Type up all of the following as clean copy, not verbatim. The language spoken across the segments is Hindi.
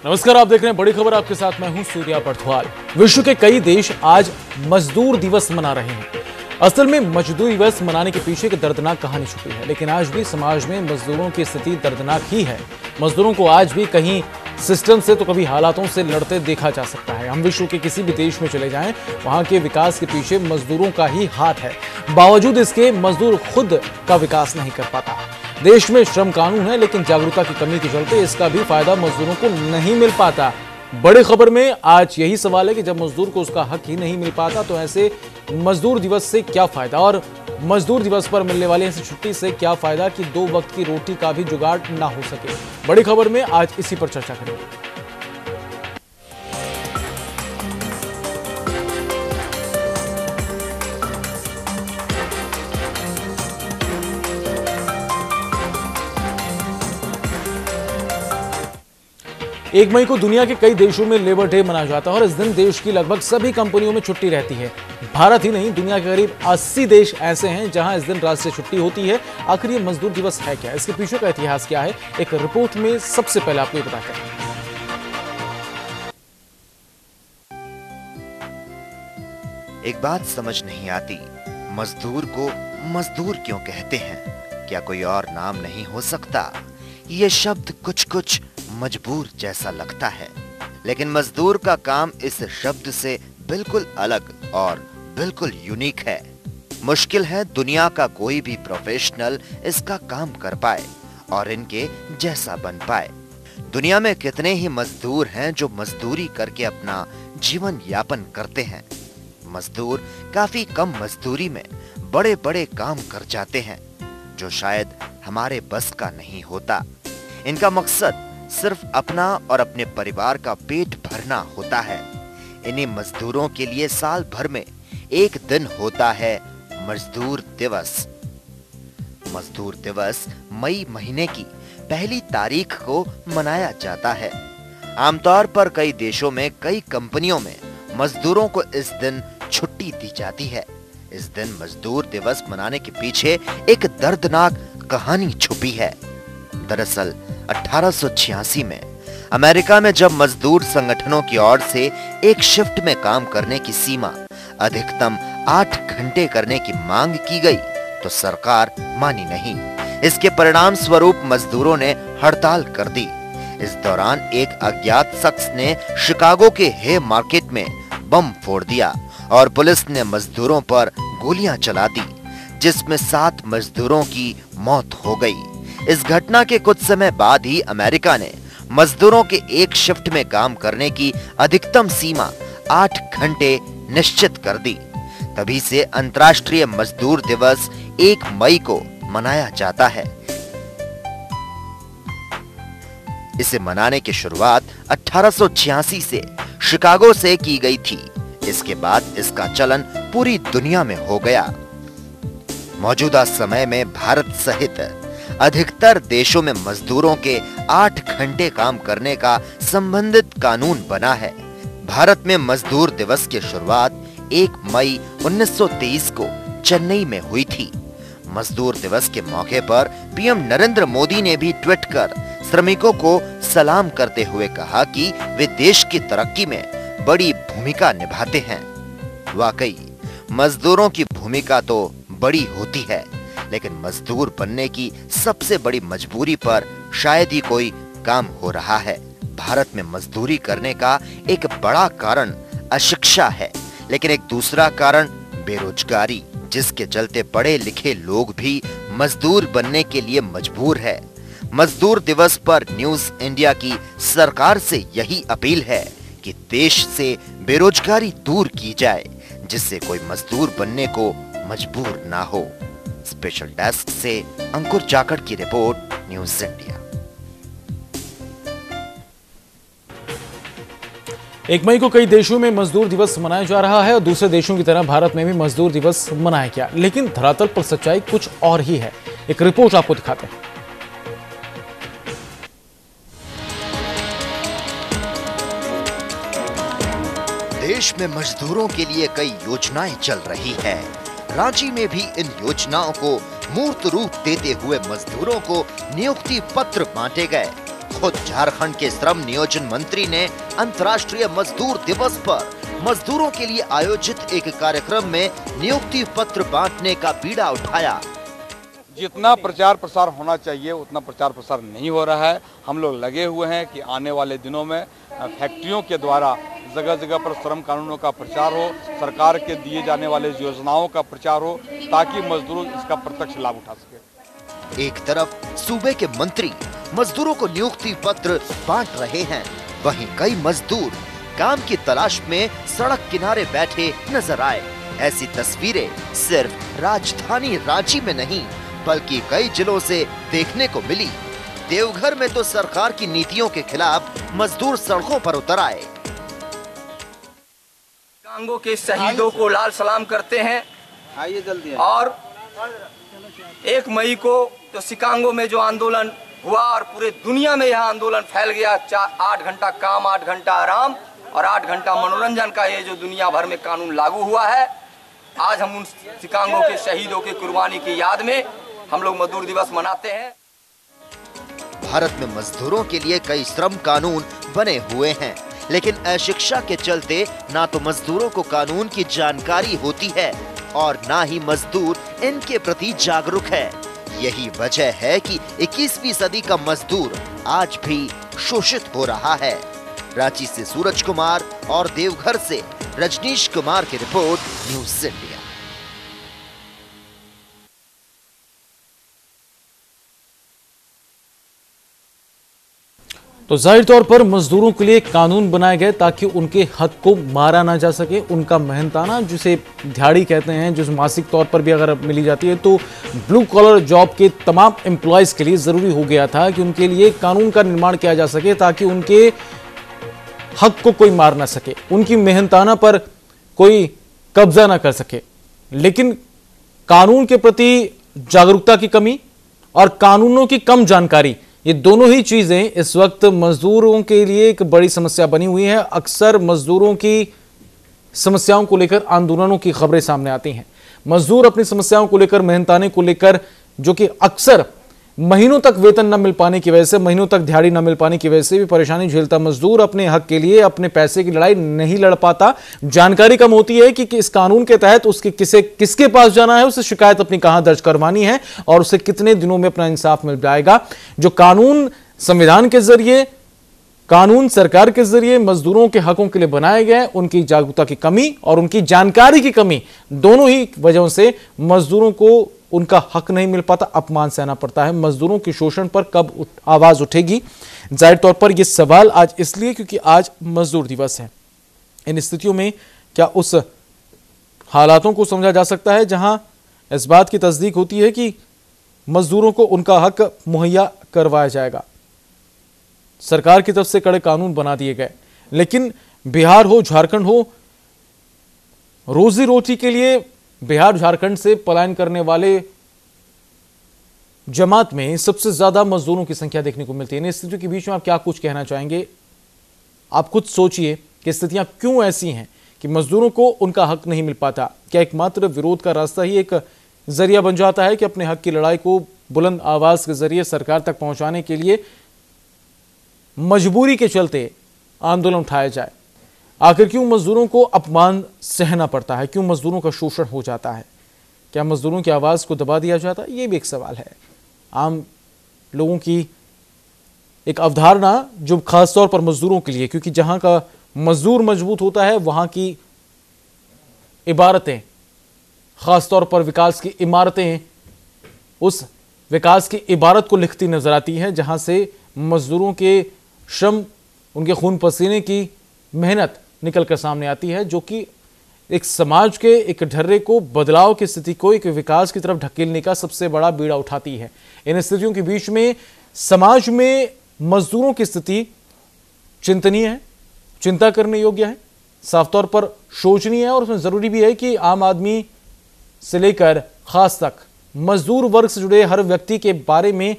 नमस्कार, आप देख रहे हैं बड़ी खबर। आपके साथ मैं हूं सूर्या पर्थवाल। विश्व के कई देश आज मजदूर दिवस मना रहे हैं। असल में मजदूर दिवस मनाने के पीछे एक दर्दनाक कहानी छुपी है, लेकिन आज भी समाज में मजदूरों की स्थिति दर्दनाक ही है। मजदूरों को आज भी कहीं सिस्टम से तो कभी हालातों से लड़ते देखा जा सकता है। हम विश्व के किसी भी देश में चले जाएं, वहां के विकास के पीछे मजदूरों का ही हाथ है। बावजूद इसके मजदूर खुद का विकास नहीं कर पाता। देश में श्रम कानून है, लेकिन जागरूकता की कमी के चलते इसका भी फायदा मजदूरों को नहीं मिल पाता। बड़ी खबर में आज यही सवाल है कि जब मजदूर को उसका हक ही नहीं मिल पाता तो ऐसे मजदूर दिवस से क्या फायदा, और मजदूर दिवस पर मिलने वाली ऐसी छुट्टी से क्या फायदा कि 2 वक्त की रोटी का भी जुगाड़ ना हो सके। बड़ी खबर में आज इसी पर चर्चा करेंगे। एक मई को दुनिया के कई देशों में लेबर डे मनाया जाता है और इस दिन देश की लगभग सभी कंपनियों में छुट्टी रहती है। भारत ही नहीं, दुनिया के करीब 80 देश ऐसे हैं जहां इस दिन राष्ट्रीय छुट्टी होती है। आखिर ये मजदूर दिवस है क्या, इसके पीछे का इतिहास क्या है, एक रिपोर्ट में सबसे पहले आपको बताते हैं। एक बात समझ नहीं आती, मजदूर को मजदूर क्यों कहते हैं? क्या कोई और नाम नहीं हो सकता? ये शब्द कुछ मजबूर जैसा लगता है, लेकिन मजदूर का काम इस शब्द से बिल्कुल अलग और बिल्कुल यूनिक है। मुश्किल है दुनिया का कोई भी प्रोफेशनल इसका काम कर पाए और इनके जैसा बन पाए। दुनिया में कितने ही मजदूर हैं जो मजदूरी करके अपना जीवन यापन करते हैं। मजदूर काफी कम मजदूरी में बड़े बड़े काम कर जाते हैं जो शायद हमारे बस का नहीं होता। इनका मकसद सिर्फ अपना और अपने परिवार का पेट भरना होता है। इन्हीं मजदूरों के लिए साल भर में एक दिन होता है मजदूर दिवस। मजदूर दिवस मई महीने की पहली तारीख को मनाया जाता है। आमतौर पर कई देशों में कई कंपनियों में मजदूरों को इस दिन छुट्टी दी जाती है। इस दिन मजदूर दिवस मनाने के पीछे एक दर्दनाक कहानी छुपी है। दरअसल 1886 में अमेरिका में जब मजदूर संगठनों की ओर से एक शिफ्ट में काम करने की सीमा अधिकतम 8 घंटे करने की मांग की गई तो सरकार मानी नहीं। इसके परिणाम स्वरूप मजदूरों ने हड़ताल कर दी। इस दौरान एक अज्ञात शख्स ने शिकागो के हे मार्केट में बम फोड़ दिया और पुलिस ने मजदूरों पर गोलियां चला दी, जिसमें 7 मजदूरों की मौत हो गई। इस घटना के कुछ समय बाद ही अमेरिका ने मजदूरों के एक शिफ्ट में काम करने की अधिकतम सीमा 8 घंटे निश्चित कर दी। तभी से अंतर्राष्ट्रीय मजदूर दिवस 1 मई को मनाया जाता है। इसे मनाने की शुरुआत 1886 से शिकागो से की गई थी। इसके बाद इसका चलन पूरी दुनिया में हो गया। मौजूदा समय में भारत सहित अधिकतर देशों में मजदूरों के 8 घंटे काम करने का संबंधित कानून बना है। भारत में मजदूर दिवस की शुरुआत 1 मई 1923 को चेन्नई में हुई थी। मजदूर दिवस के मौके पर पीएम नरेंद्र मोदी ने भी ट्वीट कर श्रमिकों को सलाम करते हुए कहा कि वे देश की तरक्की में बड़ी भूमिका निभाते हैं। वाकई मजदूरों की भूमिका तो बड़ी होती है, लेकिन मजदूर बनने की सबसे बड़ी मजबूरी पर शायद ही कोई काम हो रहा है। भारत में मजदूरी करने का एक बड़ा कारण अशिक्षा है, लेकिन एक दूसरा कारण बेरोजगारी, जिसके चलते पढ़े लिखे लोग भी मजदूर बनने के लिए मजबूर है। मजदूर दिवस पर न्यूज इंडिया की सरकार से यही अपील है कि देश से बेरोजगारी दूर की जाए, जिससे कोई मजदूर बनने को मजबूर ना हो। स्पेशल डेस्क से अंकुर जाखड़ की रिपोर्ट, न्यूज इंडिया। 1 मई को कई देशों में मजदूर दिवस मनाया जा रहा है और दूसरे देशों की तरह भारत में भी मजदूर दिवस मनाया गया, लेकिन धरातल पर सच्चाई कुछ और ही है। एक रिपोर्ट आपको दिखाते हैं। देश में मजदूरों के लिए कई योजनाएं चल रही है। रांची में भी इन योजनाओं को मूर्त रूप देते हुए मजदूरों को नियुक्ति पत्र बांटे गए। खुद झारखंड के श्रम नियोजन मंत्री ने अंतर्राष्ट्रीय मजदूर दिवस पर मजदूरों के लिए आयोजित एक कार्यक्रम में नियुक्ति पत्र बांटने का बीड़ा उठाया। जितना प्रचार प्रसार होना चाहिए उतना प्रचार प्रसार नहीं हो रहा है। हम लोग लगे हुए हैं कि आने वाले दिनों में फैक्ट्रियों के द्वारा जगह जगह पर श्रम कानूनों का प्रचार हो, सरकार के दिए जाने वाले योजनाओं का प्रचार हो, ताकि मजदूर इसका प्रत्यक्ष लाभ उठा सके। एक तरफ सूबे के मंत्री मजदूरों को नियुक्ति पत्र बांट रहे हैं, वहीं कई मजदूर काम की तलाश में सड़क किनारे बैठे नजर आए। ऐसी तस्वीरें सिर्फ राजधानी रांची में नहीं बल्कि कई जिलों से देखने को मिली। देवघर में तो सरकार की नीतियों के खिलाफ मजदूर सड़कों पर उतर आए। सिकांगो के शहीदों को लाल सलाम करते हैं। आइए जल्दी। और 1 मई को तो सिकांगो में जो आंदोलन हुआ और पूरे दुनिया में यह आंदोलन फैल गया, 8 घंटा काम 8 घंटा आराम और 8 घंटा मनोरंजन का ये जो दुनिया भर में कानून लागू हुआ है, आज हम उन सिकांगो के शहीदों की कुर्बानी की याद में हम लोग मजदूर दिवस मनाते हैं। भारत में मजदूरों के लिए कई श्रम कानून बने हुए हैं, लेकिन अशिक्षा के चलते ना तो मजदूरों को कानून की जानकारी होती है और ना ही मजदूर इनके प्रति जागरूक है। यही वजह है कि 21वीं सदी का मजदूर आज भी शोषित हो रहा है। रांची से सूरज कुमार और देवघर से रजनीश कुमार की रिपोर्ट, न्यूज़ इंडिया। तो जाहिर तौर पर मजदूरों के लिए कानून बनाए गए ताकि उनके हक को मारा ना जा सके। उनका मेहनताना, जिसे दिहाड़ी कहते हैं, जो मासिक तौर पर भी अगर मिली जाती है, तो ब्लू कॉलर जॉब के तमाम एम्प्लॉयज के लिए जरूरी हो गया था कि उनके लिए कानून का निर्माण किया जा सके ताकि उनके हक को कोई मार ना सके, उनकी मेहनताना पर कोई कब्जा ना कर सके। लेकिन कानून के प्रति जागरूकता की कमी और कानूनों की कम जानकारी, ये दोनों ही चीजें इस वक्त मजदूरों के लिए एक बड़ी समस्या बनी हुई है। अक्सर मजदूरों की समस्याओं को लेकर आंदोलनों की खबरें सामने आती हैं। मजदूर अपनी समस्याओं को लेकर, मेहनताने को लेकर, जो कि अक्सर महीनों तक वेतन न मिल पाने की वजह से, महीनों तक दिहाड़ी न मिल पाने की वजह से भी परेशानी झेलता मजदूर अपने हक के लिए, अपने पैसे की लड़ाई नहीं लड़ पाता। जानकारी कम होती है कि इस कानून के तहत उसके किसके पास जाना है, उसे शिकायत अपनी कहां दर्ज करवानी है और उसे कितने दिनों में अपना इंसाफ मिल जाएगा। जो कानून संविधान के जरिए, कानून सरकार के जरिए मजदूरों के हकों के लिए बनाए गए, उनकी जागरूकता की कमी और उनकी जानकारी की कमी, दोनों ही वजहों से मजदूरों को उनका हक नहीं मिल पाता, अपमान सहना पड़ता है। मजदूरों के शोषण पर कब आवाज उठेगी? जाहिर तौर पर यह सवाल आज इसलिए क्योंकि आज मजदूर दिवस है। इन स्थितियों में क्या उस हालातों को समझा जा सकता है जहां इस बात की तस्दीक होती है कि मजदूरों को उनका हक मुहैया करवाया जाएगा? सरकार की तरफ से कड़े कानून बना दिए गए, लेकिन बिहार हो, झारखंड हो, रोजी रोटी के लिए बिहार झारखंड से पलायन करने वाले जमात में सबसे ज्यादा मजदूरों की संख्या देखने को मिलती है। इन स्थितियों के बीच में आप क्या कुछ कहना चाहेंगे? आप खुद सोचिए कि स्थितियां क्यों ऐसी हैं कि मजदूरों को उनका हक नहीं मिल पाता। क्या एकमात्र विरोध का रास्ता ही एक जरिया बन जाता है कि अपने हक की लड़ाई को बुलंद आवाज के जरिए सरकार तक पहुंचाने के लिए मजबूरी के चलते आंदोलन उठाया जाए? आखिर क्यों मजदूरों को अपमान सहना पड़ता है? क्यों मजदूरों का शोषण हो जाता है? क्या मजदूरों की आवाज को दबा दिया जाता है? ये भी एक सवाल है। आम लोगों की एक अवधारणा जो खासतौर पर मजदूरों के लिए, क्योंकि जहां का मजदूर मजबूत होता है वहां की इबारतें, खासतौर पर विकास की इमारतें उस विकास की इबारत को लिखती नजर आती हैं, जहां से मजदूरों के श्रम, उनके खून पसीने की मेहनत निकल कर सामने आती है, जो कि एक समाज के एक ढर्रे को, बदलाव की स्थिति को एक विकास की तरफ ढकेलने का सबसे बड़ा बीड़ा उठाती है। इन स्थितियों के बीच में समाज में मजदूरों की स्थिति चिंतनीय है, चिंता करने योग्य है, साफ तौर पर सोचनीय है और उसमें जरूरी भी है कि आम आदमी से लेकर खास तक मजदूर वर्ग से जुड़े हर व्यक्ति के बारे में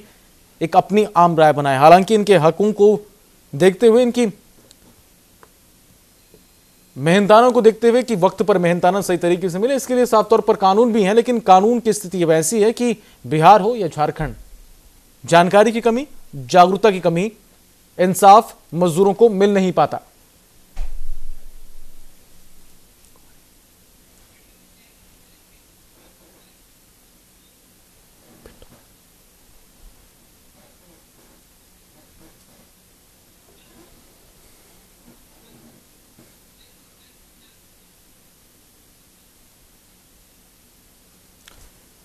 एक अपनी आम राय बनाए। हालांकि इनके हकों को देखते हुए, इनकी मेहनतानों को देखते हुए कि वक्त पर मेहनताना सही तरीके से मिले, इसके लिए साफ तौर पर कानून भी है। लेकिन कानून की स्थिति अब ऐसी है कि बिहार हो या झारखंड, जानकारी की कमी, जागरूकता की कमी इंसाफ मजदूरों को मिल नहीं पाता।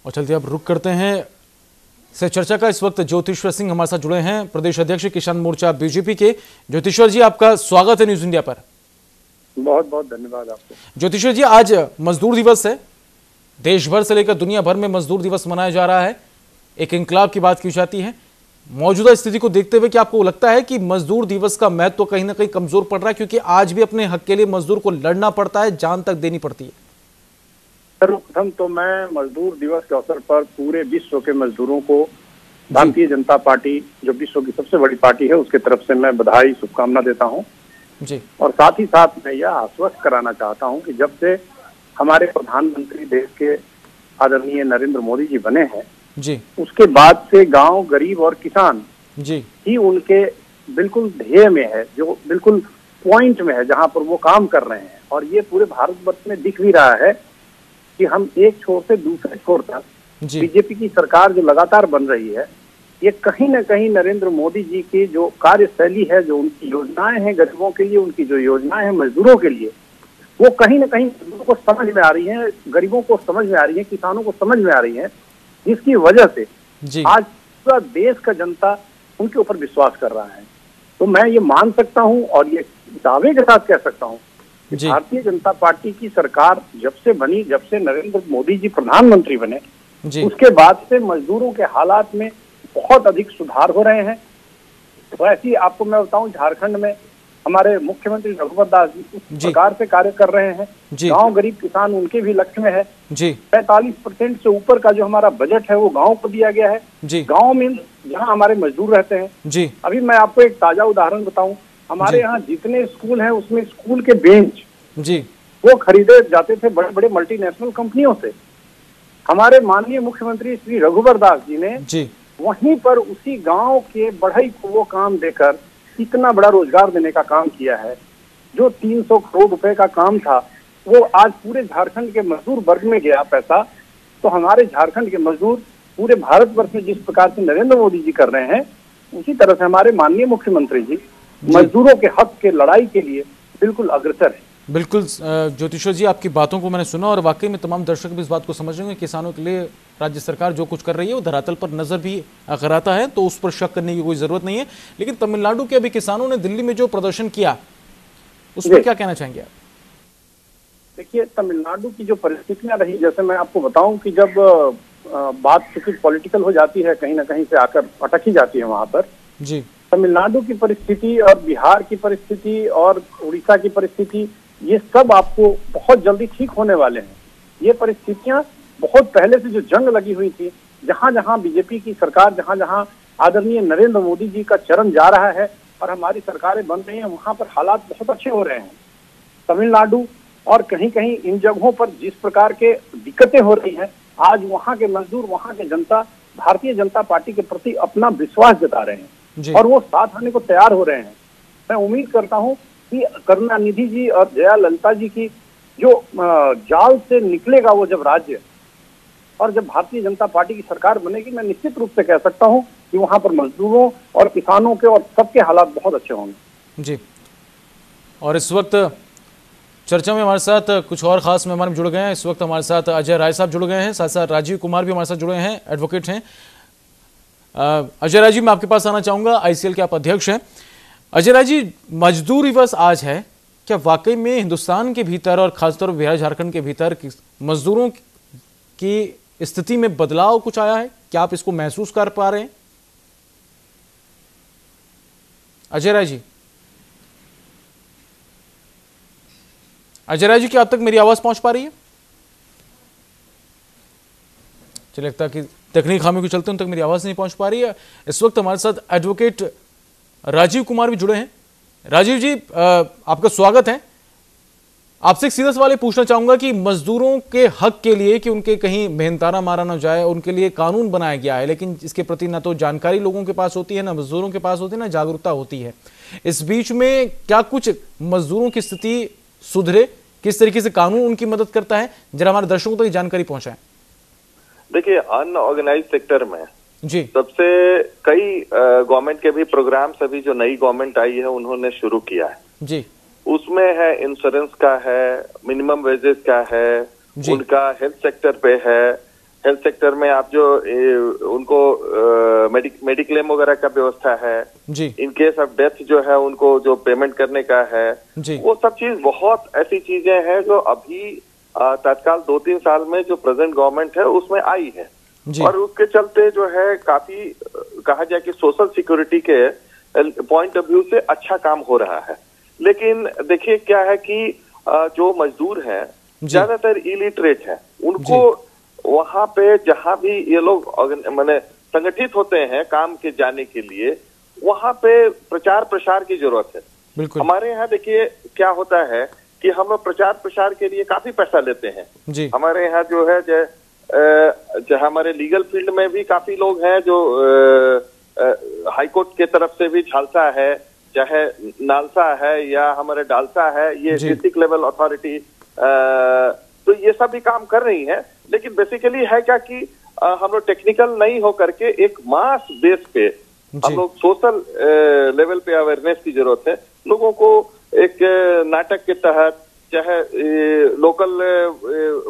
और चलते अब रुक करते हैं से चर्चा का। इस वक्त ज्योतिश्वर सिंह हमारे साथ जुड़े हैं, प्रदेश अध्यक्ष किसान मोर्चा बीजेपी के। ज्योतिश्वर जी, आपका स्वागत है न्यूज इंडिया पर। बहुत बहुत धन्यवाद आपको। ज्योतिश्वर जी, आज मजदूर दिवस है, देश भर से लेकर दुनिया भर में मजदूर दिवस मनाया जा रहा है, एक इंकलाब की बात की जाती है। मौजूदा स्थिति को देखते हुए क्या आपको लगता है कि मजदूर दिवस का महत्व तो कहीं ना कहीं कमजोर पड़ रहा है, क्योंकि आज भी अपने हक के लिए मजदूर को लड़ना पड़ता है, जान तक देनी पड़ती है? सर्वप्रथम तो मैं मजदूर दिवस के अवसर पर पूरे विश्व के मजदूरों को भारतीय जनता पार्टी, जो विश्व की सबसे बड़ी पार्टी है, उसके तरफ से मैं बधाई शुभकामना देता हूं जी। और साथ ही साथ मैं यह आश्वस्त कराना चाहता हूं कि जब से हमारे प्रधानमंत्री देश के आदरणीय नरेंद्र मोदी जी बने हैं जी, उसके बाद से गांव, गरीब और किसान जी ही उनके बिल्कुल ध्येय में है, जो बिल्कुल पॉइंट में है, जहां पर वो काम कर रहे हैं। और ये पूरे भारतवर्ष में दिख भी रहा है कि हम एक छोर से दूसरे छोर तक बीजेपी की सरकार जो लगातार बन रही है, ये कहीं न कहीं नरेंद्र मोदी जी की जो कार्यशैली है, जो उनकी योजनाएं हैं गरीबों के लिए, उनकी जो योजनाएं हैं मजदूरों के लिए, वो कहीं न कहीं मजदूरों को समझ में आ रही है, गरीबों को समझ में आ रही है, किसानों को समझ में आ रही है, जिसकी वजह से आज पूरा देश का जनता उनके ऊपर विश्वास कर रहा है। तो मैं ये मान सकता हूँ और ये दावे के साथ कह सकता हूँ, भारतीय जनता पार्टी की सरकार जब से बनी, जब से नरेंद्र मोदी जी प्रधानमंत्री बने, उसके बाद से मजदूरों के हालात में बहुत अधिक सुधार हो रहे हैं। तो ऐसी आपको मैं बताऊं, झारखंड में हमारे मुख्यमंत्री रघुवर दास जी उस प्रकार से कार्य कर रहे हैं। गांव, गरीब, किसान उनके भी लक्ष्य में है। 45% से ऊपर का जो हमारा बजट है वो गांव को दिया गया है। गांव में जहां हमारे मजदूर रहते हैं। अभी मैं आपको एक ताजा उदाहरण बताऊं, हमारे यहाँ जितने स्कूल हैं उसमें स्कूल के बेंच वो खरीदे जाते थे बड़े बड़े मल्टीनेशनल कंपनियों से। हमारे माननीय मुख्यमंत्री श्री रघुवर दास जी ने वहीं पर उसी गांव के बढ़ई को वो काम देकर इतना बड़ा रोजगार देने का काम किया है। जो 300 करोड़ रुपए का काम था वो आज पूरे झारखंड के मजदूर वर्ग में गया पैसा। तो हमारे झारखंड के मजदूर पूरे भारतवर्ष में जिस प्रकार से नरेंद्र मोदी जी कर रहे हैं, उसी तरह से हमारे माननीय मुख्यमंत्री जी मजदूरों के हक के लड़ाई के लिए बिल्कुल अग्रसर है। बिल्कुल ज्योतिश्वर जी, आपकी बातों को मैंने सुना और वाकई में तमाम दर्शक भी इस बात को समझ रहे हैं, किसानों के लिए राज्य सरकार जो कुछ कर रही है वो धरातल पर नजर भी कराता है, तो उस पर शक करने की कोई जरूरत नहीं है। लेकिन तमिलनाडु के अभी किसानों ने दिल्ली में जो प्रदर्शन किया, उस पर क्या कहना चाहेंगे आप? देखिए, तमिलनाडु की जो परिस्थितियां रही, जैसे मैं आपको बताऊं कि जब बात चूंकि पॉलिटिकल हो जाती है, कहीं ना कहीं से आकर अटक ही जाती है वहां पर जी। तमिलनाडु की परिस्थिति और बिहार की परिस्थिति और उड़ीसा की परिस्थिति, ये सब आपको बहुत जल्दी ठीक होने वाले हैं। ये परिस्थितियां बहुत पहले से जो जंग लगी हुई थी, जहां जहां बीजेपी की सरकार, जहां जहां आदरणीय नरेंद्र मोदी जी का चरण जा रहा है और हमारी सरकारें बन रही हैं, वहां पर हालात बहुत अच्छे हो रहे हैं। तमिलनाडु और कहीं कहीं इन जगहों पर जिस प्रकार के दिक्कतें हो रही हैं, आज वहां के मजदूर, वहां के जनता भारतीय जनता पार्टी के प्रति अपना विश्वास जता रहे हैं और वो साथ आने को तैयार हो रहे हैं। मैं उम्मीद करता हूं कि करुणानिधि जी और जया ललिता जी की जो जाल से निकलेगा वो जब राज्य, और जब भारतीय जनता पार्टी की सरकार बनेगी, मैं निश्चित रूप से कह सकता हूं कि वहां पर मजदूरों और किसानों के और सबके हालात बहुत अच्छे होंगे जी। और इस वक्त चर्चा में हमारे साथ कुछ और खास मेहमान जुड़ गए हैं। इस वक्त हमारे साथ अजय राय साहब जुड़ गए हैं, साथ साथ राजीव कुमार भी हमारे साथ जुड़े हैं, एडवोकेट हैं। अजय राय जी, मैं आपके पास आना चाहूंगा, आईसीएल के आप अध्यक्ष हैं। अजय राय जी, मजदूर दिवस आज है, क्या वाकई में हिंदुस्तान के भीतर और खासतौर पर बिहार झारखंड के भीतर मजदूरों की स्थिति में बदलाव कुछ आया है? क्या आप इसको महसूस कर पा रहे हैं? अजय राय जी, अजय राय जी, क्या अब तक मेरी आवाज पहुंच पा रही है? चलिए, लगता है कि तकनीकी खामी के चलते उन तक मेरी आवाज नहीं पहुंच पा रही है। इस वक्त हमारे साथ एडवोकेट राजीव कुमार भी जुड़े हैं। राजीव जी, आपका स्वागत है। आपसे एक सीधा सवाल ये पूछना चाहूंगा कि मजदूरों के हक के लिए कि उनके कहीं मेहनताना मारा ना जाए, उनके लिए कानून बनाया गया है, लेकिन इसके प्रति ना तो जानकारी लोगों के पास होती है, ना मजदूरों के पास होती है, ना जागरूकता होती है। इस बीच में क्या कुछ मजदूरों की स्थिति सुधरे? किस तरीके से कानून उनकी मदद करता है? जरा हमारे दर्शकों तक जानकारी पहुंचाएं। देखिए, अनऑर्गेनाइज सेक्टर में जी सबसे कई गवर्नमेंट के भी प्रोग्राम्स अभी जो नई गवर्नमेंट आई है उन्होंने शुरू किया है जी। उसमें है इंश्योरेंस का है, मिनिमम वेजेस का है, उनका हेल्थ सेक्टर पे है। हेल्थ सेक्टर में आप जो उनको मेडिक्लेम वगैरह का व्यवस्था है जी। इन केस ऑफ डेथ जो है उनको जो पेमेंट करने का है जी। वो सब चीज बहुत ऐसी चीजें हैं जो अभी तत्काल 2-3 साल में जो प्रेजेंट गवर्नमेंट है उसमें आई है और उसके चलते जो है काफी कहा जाए कि सोशल सिक्योरिटी के पॉइंट ऑफ व्यू से अच्छा काम हो रहा है। लेकिन देखिए क्या है कि जो मजदूर हैं ज्यादातर इलिटरेट हैं, उनको वहां पे जहां भी ये लोग माने संगठित होते हैं काम के जाने के लिए, वहां पे प्रचार प्रसार की जरूरत है। हमारे यहाँ देखिए क्या होता है कि हम लोग प्रचार प्रसार के लिए काफी पैसा लेते हैं। हमारे यहाँ जो है जहाँ हमारे लीगल फील्ड में भी काफी लोग हैं जो हाईकोर्ट के तरफ से भी झालसा है, चाहे नालसा है या हमारे डालसा है, ये डिस्ट्रिक्ट लेवल अथॉरिटी, तो ये सब भी काम कर रही है। लेकिन बेसिकली है क्या कि हम लोग टेक्निकल नहीं हो करके एक मास बेस पे हम लोग सोशल लेवल पे अवेयरनेस की जरूरत है। लोगों को एक नाटक के तहत चाहे लोकल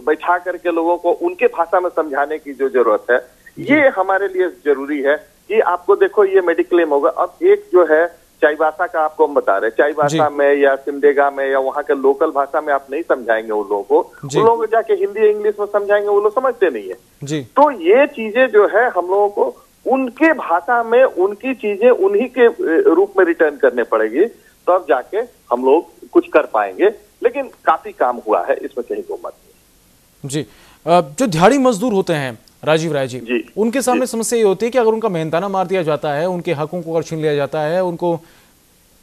बैठा करके लोगों को उनके भाषा में समझाने की जो जरूरत है, ये हमारे लिए जरूरी है कि आपको देखो ये मेडिक्लेम होगा। अब एक जो है चाईबासा का आपको हम बता रहे, चाईबासा में या सिमडेगा में या वहाँ के लोकल भाषा में आप नहीं समझाएंगे उन लोगों को, उन लोगों को जाके हिंदी इंग्लिश में समझाएंगे वो लोग समझते नहीं है। तो ये चीजें जो है हम लोगों को उनके भाषा में उनकी चीजें उन्हीं के रूप में रिटर्न करने पड़ेगी, तब जाके हम लोग कुछ कर पाएंगे। लेकिन काफी काम हुआ है, इसमें कहीं को मत नहीं। जी, जो दिहाड़ी मजदूर होते हैं राजीव राय जी, उनके सामने समस्या ये होती है कि अगर उनका मेहनताना मार दिया जाता है, उनके हकों को अगर छीन लिया जाता है, उनको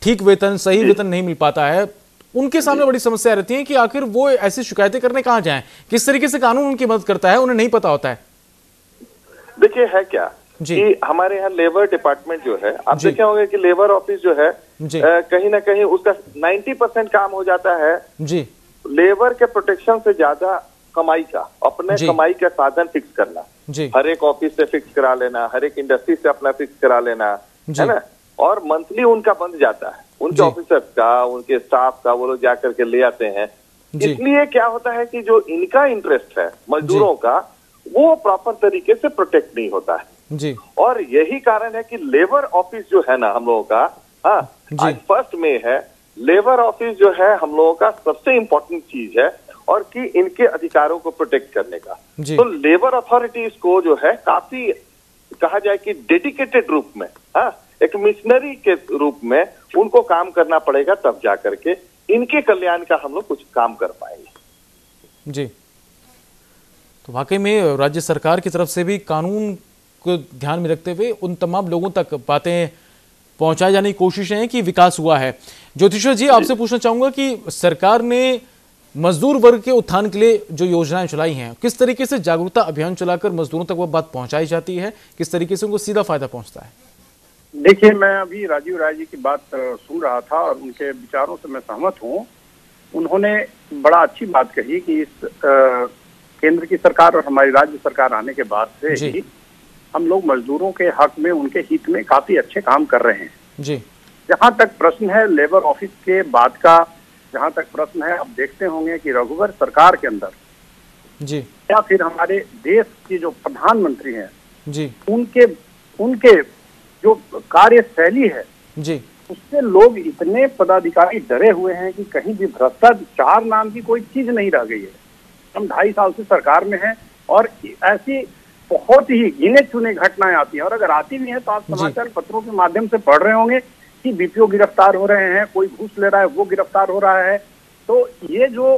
ठीक वेतन सही वेतन नहीं मिल पाता है, उनके सामने बड़ी समस्या रहती है कि आखिर वो ऐसी शिकायतें करने कहाँ जाएं, किस तरीके से कानून उनकी मदद करता है, उन्हें नहीं पता होता है। देखिए है क्या कि हमारे यहाँ लेबर डिपार्टमेंट जो है, आप देखे होंगे कि लेबर ऑफिस जो है कहीं ना कहीं उसका 90% काम हो जाता है जी लेबर के प्रोटेक्शन से ज्यादा कमाई का, अपने कमाई का साधन फिक्स करना। हर एक ऑफिस से फिक्स करा लेना, हर एक इंडस्ट्री से अपना फिक्स करा लेना, है ना, और मंथली उनका बंध जाता है, उनके ऑफिसर्स का, उनके स्टाफ का, वो लोग जाकर के ले आते हैं। इसलिए क्या होता है कि जो इनका इंटरेस्ट है मजदूरों का, वो प्रॉपर तरीके से प्रोटेक्ट नहीं होता है जी। और यही कारण है कि लेबर ऑफिस जो है ना हम लोगों का, आज 1 मई है, लेबर ऑफिस जो है हम लोगों का सबसे इम्पोर्टेंट चीज है और कि इनके अधिकारों को प्रोटेक्ट करने का। तो लेबर अथॉरिटीज को जो है काफी कहा जाए कि डेडिकेटेड रूप में, एक मिशनरी के रूप में उनको काम करना पड़ेगा, तब जाकर के इनके कल्याण का हम लोग कुछ काम कर पाएंगे जी। तो वाकई में राज्य सरकार की तरफ से भी कानून को ध्यान में रखते हुए उन तमाम लोगों तक बातें पहुंचाए जाने की कोशिशें हैं कि विकास हुआ है। ज्योतिश्वर जी, आपसे पूछना चाहूंगा कि सरकार ने मजदूर वर्ग के उत्थान के लिए जो योजनाएं चलाई हैं, किस तरीके से जागरूकता अभियान चलाकर मजदूरों तक वो बात पहुंचाई जाती है, किस तरीके से उनको सीधा फायदा पहुंचता है? देखिए, मैं अभी राजीव राय जी की बात सुन रहा था और उनके विचारों से मैं सहमत हूँ। उन्होंने बड़ा अच्छी बात कही कि इस केंद्र की सरकार और हमारी राज्य सरकार आने के बाद से ही हम लोग मजदूरों के हक में, उनके हित में काफी अच्छे काम कर रहे हैं जी। जहाँ तक प्रश्न है लेबर ऑफिस के बाद का, जहाँ तक प्रश्न है, आप देखते होंगे कि रघुवर सरकार के अंदर जी या फिर हमारे देश के जो प्रधानमंत्री हैं जी, उनके जो कार्यशैली है जी, उससे लोग इतने पदाधिकारी डरे हुए हैं कि कहीं भी भ्रष्टाचार नाम की कोई चीज नहीं रह गई है। हम 2.5 साल से सरकार में हैं और ऐसी बहुत ही गिने चुने घटनाएं आती हैं, और अगर आती भी हैं तो आप समाचार पत्रों के माध्यम से पढ़ रहे होंगे कि बीपीओ गिरफ्तार हो रहे हैं, कोई घूस ले रहा है वो गिरफ्तार हो रहा है। तो ये जो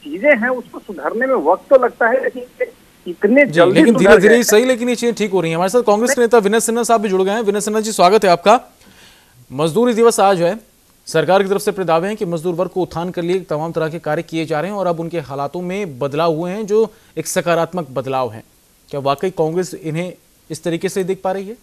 चीजें हैं उसको सुधारने में वक्त तो लगता है, लेकिन इतने जल्दी, लेकिन धीरे धीरे सही, लेकिन ये चीजें ठीक हो रही हैं। हमारे साथ कांग्रेस के नेता विनय सिन्हा साहब भी जुड़ गए हैं। विनय सिन्हा जी, स्वागत है आपका। मजदूरी दिवस आज है, सरकार की तरफ से दावे हैं कि मजदूर वर्ग को उत्थान के लिए तमाम तरह के कार्य किए जा रहे हैं और अब उनके हालातों में बदलाव हुए हैं जो एक सकारात्मक बदलाव है। क्या वाकई कांग्रेस इन्हें इस तरीके से देख पा रही है?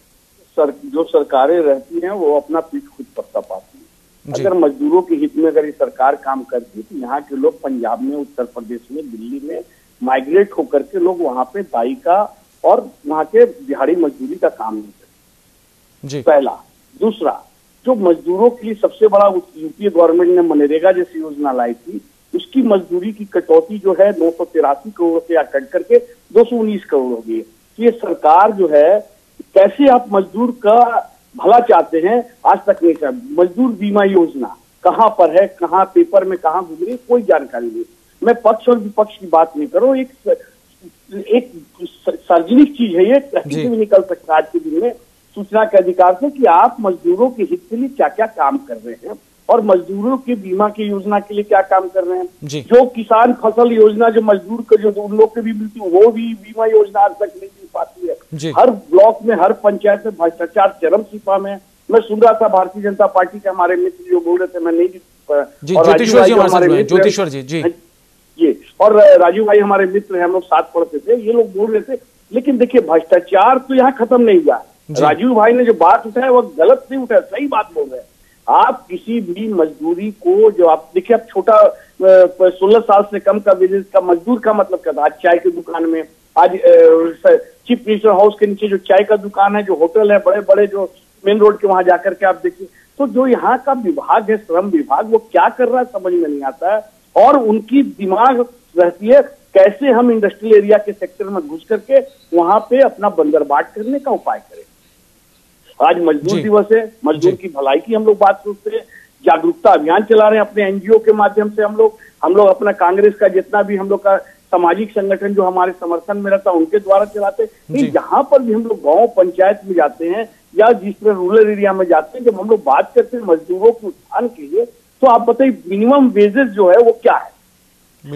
जो सरकारें रहती हैं वो अपना पीठ खुद पत्ता पाती हैं। अगर मजदूरों के हित में अगर ये सरकार काम करती तो यहाँ के लोग पंजाब में, उत्तर प्रदेश में, दिल्ली में माइग्रेट होकर के लोग वहाँ पे दाई का और वहाँ के दिहाड़ी मजदूरी का काम नहीं करते। पहला। दूसरा, जो मजदूरों के लिए सबसे बड़ा यूपीए गवर्नमेंट ने मनरेगा जैसी योजना लाई थी, उसकी मजदूरी की कटौती जो है 983 करोड़ रुपया कट करके 219 करोड़ हो गई। ये सरकार जो है, कैसे आप मजदूर का भला चाहते हैं आज तक नहीं समझ। मजदूर बीमा योजना कहाँ पर है, कहाँ पेपर में कहाँ गुजरी, कोई जानकारी नहीं। मैं पक्ष और विपक्ष की बात नहीं करूँ, एक सार्वजनिक चीज है ये, कहीं भी निकल सकता है आज के दिन में सूचना के अधिकार से कि आप मजदूरों के हित के लिए क्या क्या काम कर रहे हैं और मजदूरों के बीमा की योजना के लिए क्या काम कर रहे हैं। जो किसान फसल योजना जो मजदूर को जो उन लोग को भी मिलती है वो भी बीमा योजना आज तक नहीं मिल पाती है। हर ब्लॉक में, हर पंचायत में भ्रष्टाचार चरम सीमा में। मैं सुन रहा था भारतीय जनता पार्टी के हमारे मित्र जो बोल रहे थे, मैं नहीं, ज्योतिश्वर जी ये और राजू भाई हमारे मित्र हैं, हम लोग साथ पढ़ते थे, ये लोग बोल रहे थे। लेकिन देखिए भ्रष्टाचार तो यहाँ खत्म नहीं हुआ। राजीव भाई ने जो बात उठाया वो गलत नहीं उठाया, सही बात बोल रहे हैं। आप किसी भी मजदूरी को जो आप देखिए, आप छोटा 16 साल से कम का बिजनेस का मजदूर का मतलब क्या था। आज चाय की दुकान में, आज चीफ मिनिस्टर हाउस के नीचे जो चाय का दुकान है, जो होटल है, बड़े बड़े जो मेन रोड के वहां जाकर के आप देखिए, तो जो यहाँ का विभाग है, श्रम विभाग, वो क्या कर रहा है समझ में नहीं आता है। और उनकी दिमाग रहती है कैसे हम इंडस्ट्रियल एरिया के सेक्टर में घुस करके वहां पे अपना बंदरबाट करने का उपाय करें। आज मजदूर दिवस है, मजदूर की भलाई की हम लोग बात करते हैं, जागरूकता अभियान चला रहे हैं अपने एनजीओ के माध्यम से। हम लोग अपना कांग्रेस का जितना भी हम लोग का सामाजिक संगठन जो हमारे समर्थन में रहता है उनके द्वारा चलाते हैं। जहां पर भी हम लोग गांव पंचायत में जाते हैं या जिस तरह रूरल एरिया में जाते हैं, जब हम लोग बात करते हैं मजदूरों के उत्थान के लिए, तो आप बताइए मिनिमम वेजेस जो है वो क्या है।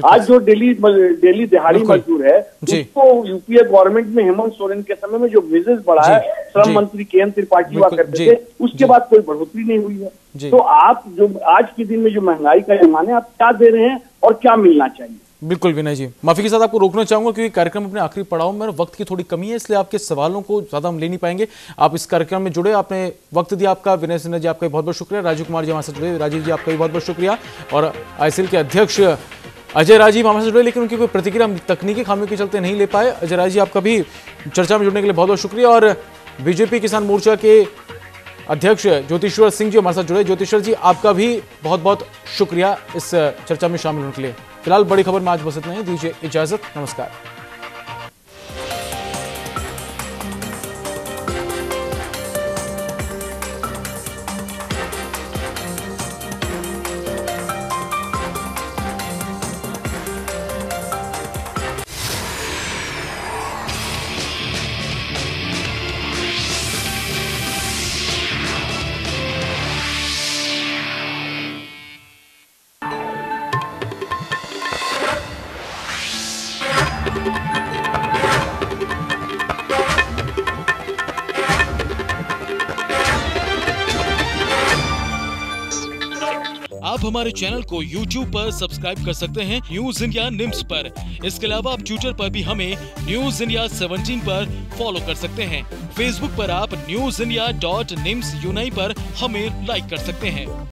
आज जो डेली दिहाड़ी मजदूर है उसको यूपीए गवर्नमेंट में हेमंत सोरेन के समय में जो वेजेस बढ़ा है, श्रम मंत्री के.एन. त्रिपाठी हुआ करते थे, उसके बाद कोई बढ़ोतरी नहीं हुई है। तो आप जो आज के दिन में जो महंगाई का जमाना है, आप क्या दे रहे हैं और क्या मिलना चाहिए? बिल्कुल विनय जी, माफी के साथ आपको रोकना चाहूंगा क्योंकि कार्यक्रम अपने आखिरी पड़ाव में वक्त की थोड़ी कमी है, इसलिए आपके सवालों को ज्यादा हम ले नहीं पाएंगे। आप इस कार्यक्रम में जुड़े, आपने वक्त दिया, आपका विनय सिन्हा जी आपका बहुत बहुत शुक्रिया। राजीव कुमार जी हमारे साथ जुड़े, राजीव जी आपका भी बहुत बहुत शुक्रिया। और आईसीएल के अध्यक्ष अजय राजीव हमारे साथ जुड़े, लेकिन उनकी कोई प्रतिक्रिया तकनीकी खामियों के चलते नहीं ले पाए। अजय राजीव जी आपका भी चर्चा में जुड़ने के लिए बहुत बहुत शुक्रिया। और बीजेपी किसान मोर्चा के अध्यक्ष ज्योतिश्वर सिंह जी हमारे साथ जुड़े। ज्योतिश्वर जी आपका भी बहुत बहुत शुक्रिया इस चर्चा में शामिल होने के लिए। फिलहाल बड़ी खबर में आज बस इतना ही, दीजिए इजाजत, नमस्कार। आप हमारे चैनल को YouTube पर सब्सक्राइब कर सकते हैं न्यूज इंडिया निम्स पर। इसके अलावा आप ट्विटर पर भी हमें न्यूज इंडिया 17 पर फॉलो कर सकते हैं। फेसबुक पर आप newsindia.nimsUnai पर हमें लाइक कर सकते हैं।